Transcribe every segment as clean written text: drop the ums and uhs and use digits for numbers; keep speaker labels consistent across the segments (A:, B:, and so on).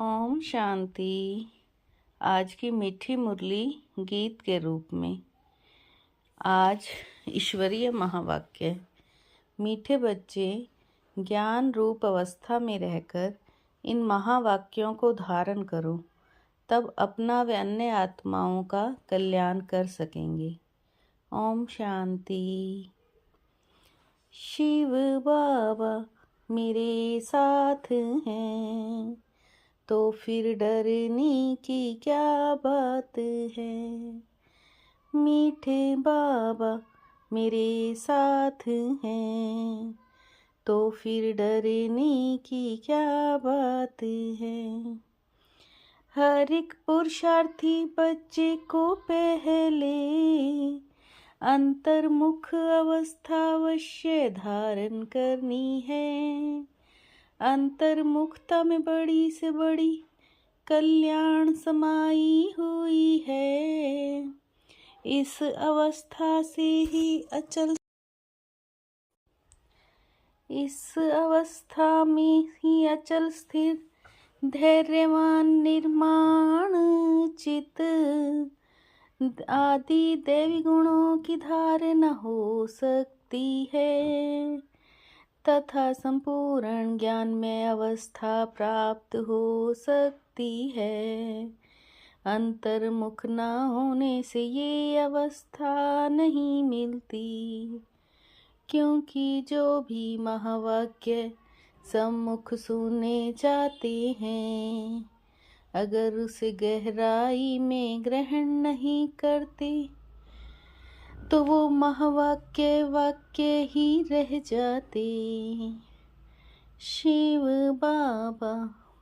A: ओम शांति। आज की मीठी मुरली गीत के रूप में आज ईश्वरीय महावाक्य। मीठे बच्चे, ज्ञान रूप अवस्था में रहकर इन महावाक्यों को धारण करो, तब अपना व अन्य आत्माओं का कल्याण कर सकेंगे। ओम शांति। शिव बाबा मेरे साथ हैं, तो फिर डरने की क्या बात है। मीठे बाबा मेरे साथ हैं, तो फिर डरने की क्या बात है। हर एक पुरुषार्थी बच्चे को पहले अंतर्मुख अवस्था अवश्य धारण करनी है। अंतर्मुखता में बड़ी से बड़ी कल्याण समाई हुई है। इस अवस्था में ही अचल स्थिर धैर्यवान निर्माण चित आदि देवी गुणों की धारणा हो सकती है तथा संपूर्ण ज्ञान में अवस्था प्राप्त हो सकती है। अंतर्मुख न होने से ये अवस्था नहीं मिलती, क्योंकि जो भी महावाक्य सम्मुख सुने जाते हैं, अगर उसे गहराई में ग्रहण नहीं करते तो वो महावाक्य वाक्य ही रह जाते। शिव बाबा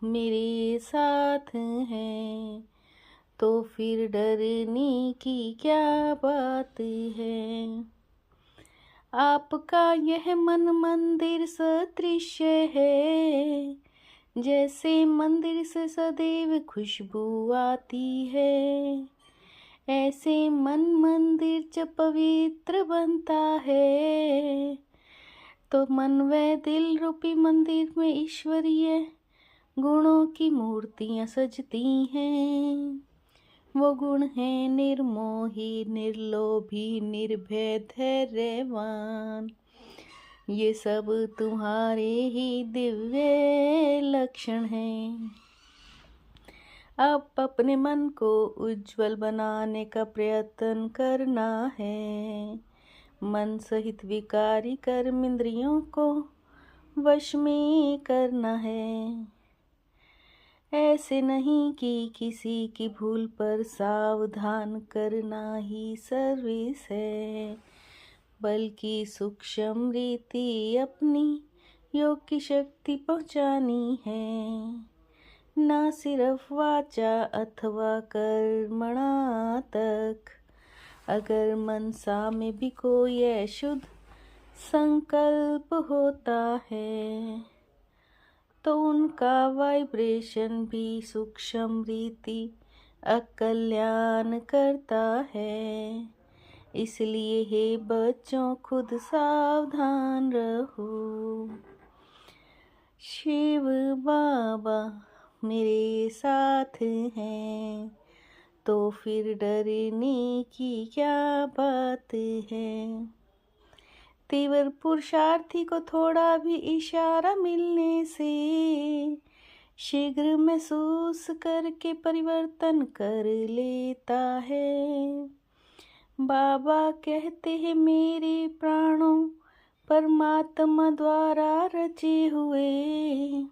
A: मेरे साथ हैं, तो फिर डरने की क्या बात है। आपका यह मन मंदिर सदृश है, जैसे मंदिर से सदैव खुशबू आती है, ऐसे मन मंदिर जब पवित्र बनता है तो मन व दिल रूपी मंदिर में ईश्वरीय गुणों की मूर्तियां सजती हैं। वो गुण हैं निर्मोही, निर्लोभी, निर्भय, धैर्यवान। ये सब तुम्हारे ही दिव्य लक्षण हैं। अब अपने मन को उज्जवल बनाने का प्रयत्न करना है। मन सहित विकारी कर्म इंद्रियों को वश में करना है। ऐसे नहीं कि किसी की भूल पर सावधान करना ही सर्विस है, बल्कि सूक्ष्म रीति अपनी योग की शक्ति पहुंचानी है। न सिर्फ वाचा अथवा कर्मणा तक, अगर मनसा में भी कोई अशुद्ध संकल्प होता है तो उनका वाइब्रेशन भी सूक्ष्म रीति अकल्याण करता है। इसलिए हे बच्चों, खुद सावधान रहो। शिव बाबा मेरे साथ हैं, तो फिर डरने की क्या बात है। तीव्र पुरुषार्थी को थोड़ा भी इशारा मिलने से शीघ्र महसूस करके परिवर्तन कर लेता है। बाबा कहते हैं, मेरे प्राणों परमात्मा द्वारा रचे हुए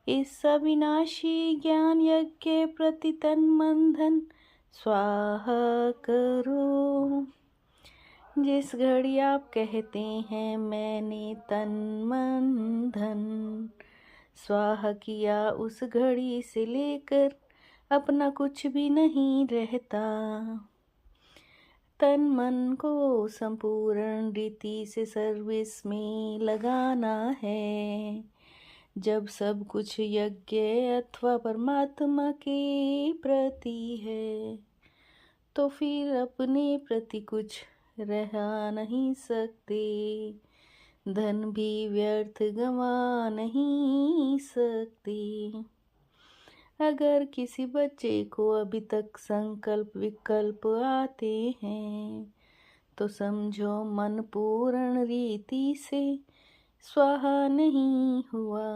A: इस अविनाशी ज्ञान यज्ञ प्रति तन मन धन स्वाहा करो। जिस घड़ी आप कहते हैं मैंने तन मन धन स्वाहा किया, उस घड़ी से लेकर अपना कुछ भी नहीं रहता। तन मन को संपूर्ण रीति से सर्विस में लगाना है। जब सब कुछ यज्ञ अथवा परमात्मा के प्रति है, तो फिर अपने प्रति कुछ रह नहीं सकते। धन भी व्यर्थ गंवा नहीं सकते। अगर किसी बच्चे को अभी तक संकल्प विकल्प आते हैं तो समझो मन पूर्ण रीति से स्वाहा नहीं हुआ।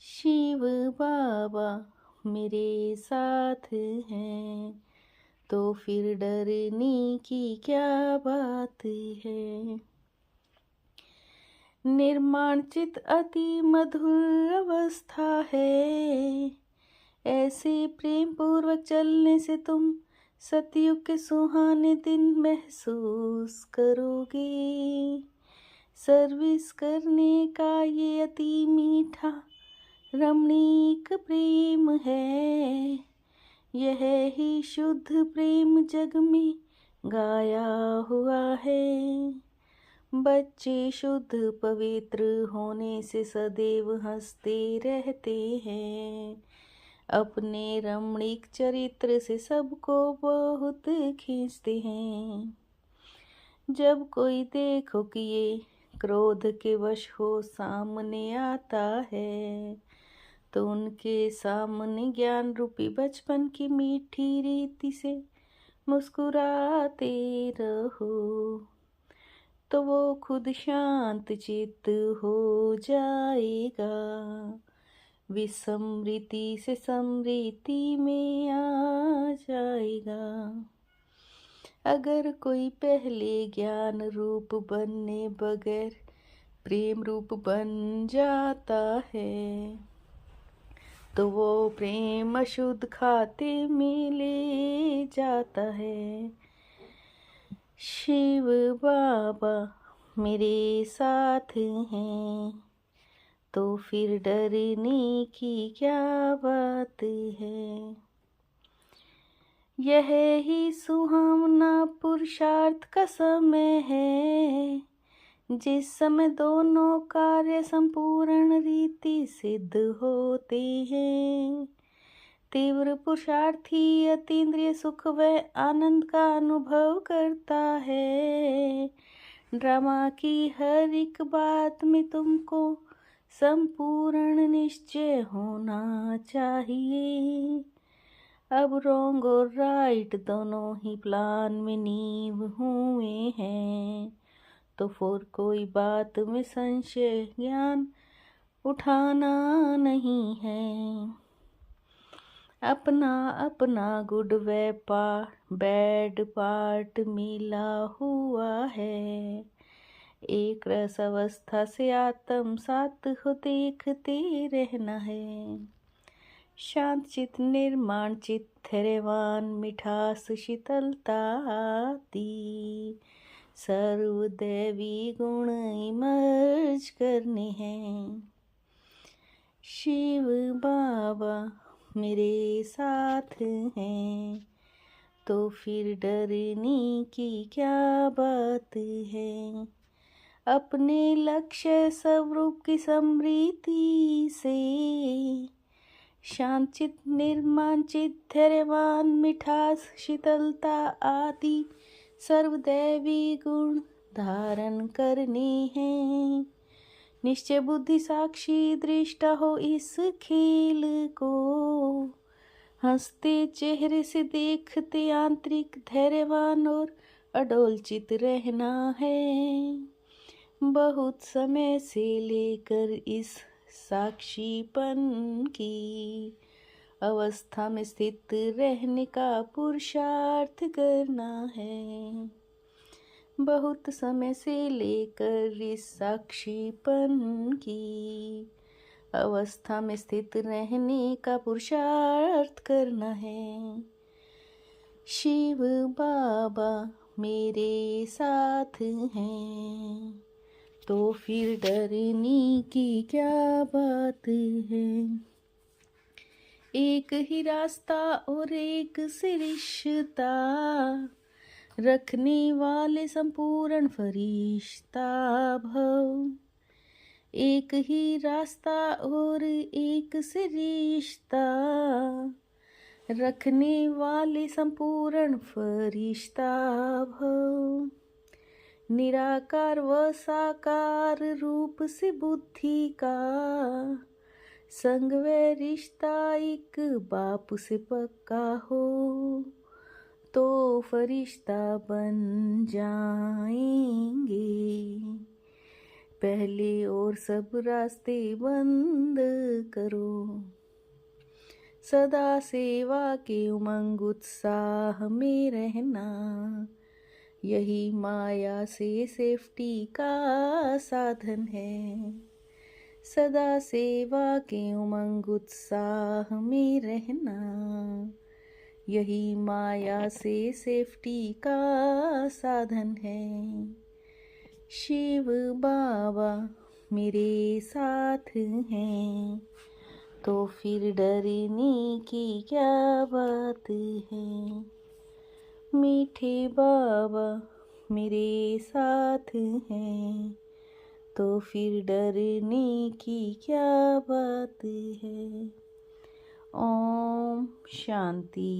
A: शिव बाबा मेरे साथ हैं तो फिर डरने की क्या बात है। निर्माण चित अति मधुर अवस्था है, ऐसे प्रेम पूर्वक चलने से तुम सतयुग के सुहाने दिन महसूस करोगे। सर्विस करने का ये अति मीठा रमणीक प्रेम है, यह ही शुद्ध प्रेम जग में गाया हुआ है। बच्चे शुद्ध पवित्र होने से सदैव हंसते रहते हैं, अपने रमणीक चरित्र से सबको बहुत खींचते हैं। जब कोई देखो कि ये क्रोध के वश हो सामने आता है तो उनके सामने ज्ञान रूपी बचपन की मीठी रीति से मुस्कुराते रहो तो वो खुद शांत चित्त हो जाएगा, विस्मृति से समृति में आ जाएगा। अगर कोई पहले ज्ञान रूप बनने बगैर प्रेम रूप बन जाता है तो वो प्रेम अशुद्ध खाते में ले जाता है। शिव बाबा मेरे साथ हैं तो फिर डरने की क्या बात है। यह ही सुहावना पुरुषार्थ का समय है, जिस समय दोनों कार्य संपूर्ण रीति सिद्ध होते हैं। तीव्र पुरुषार्थी अतीन्द्रिय सुख व आनंद का अनुभव करता है। ड्रामा की हर एक बात में तुमको संपूर्ण निश्चय होना चाहिए। अब रॉन्ग और राइट दोनों ही प्लान में नींव हुए हैं तो फिर कोई बात में संशय ज्ञान उठाना नहीं है। अपना अपना गुड व्यापार बैड पार्ट मिला हुआ है। एक रस अवस्था से आत्म सात हो देखते रहना है। शांत चित निर्माण चित धैर्यवान मिठास शीतलता आदि सर्वदैवी गुण इमर्ज करने हैं। शिव बाबा मेरे साथ हैं तो फिर डरने की क्या बात है। अपने लक्ष्य स्वरूप की समृद्धि से शांत चित निर्माण चित धैर्यवान मिठास शीतलता आदि सर्वदैवी गुण धारण करने हैं। निश्चय बुद्धि साक्षी दृष्टा हो इस खेल को, हंसते चेहरे से देखते आंतरिक धैर्यवान और अडोल चित रहना है। बहुत समय से लेकर इस साक्षीपन की अवस्था में स्थित रहने का पुरुषार्थ करना है। बहुत समय से लेकर इस साक्षीपन की अवस्था में स्थित रहने का पुरुषार्थ करना है। शिव बाबा मेरे साथ हैं तो फिर डरने की क्या बात है। एक ही रास्ता और एक से रिश्ता रखने वाले संपूर्ण फरिश्ता भव। एक ही रास्ता और एक से रिश्ता रखने वाले संपूर्ण फरिश्ता भव। निराकार व साकार रूप से बुद्धि का संग व रिश्ता एक बाप से पक्का हो तो फरिश्ता बन जाएंगे। पहले और सब रास्ते बंद करो, सदा सेवा के उमंग उत्साह में रहना, यही माया से सेफ्टी का साधन है। सदा सेवा के उमंग उत्साह में रहना, यही माया से सेफ्टी का साधन है। शिव बाबा मेरे साथ हैं तो फिर डरने की क्या बात है। मीठे बाबा मेरे साथ हैं तो फिर डरने की क्या बात है। ओम शांति।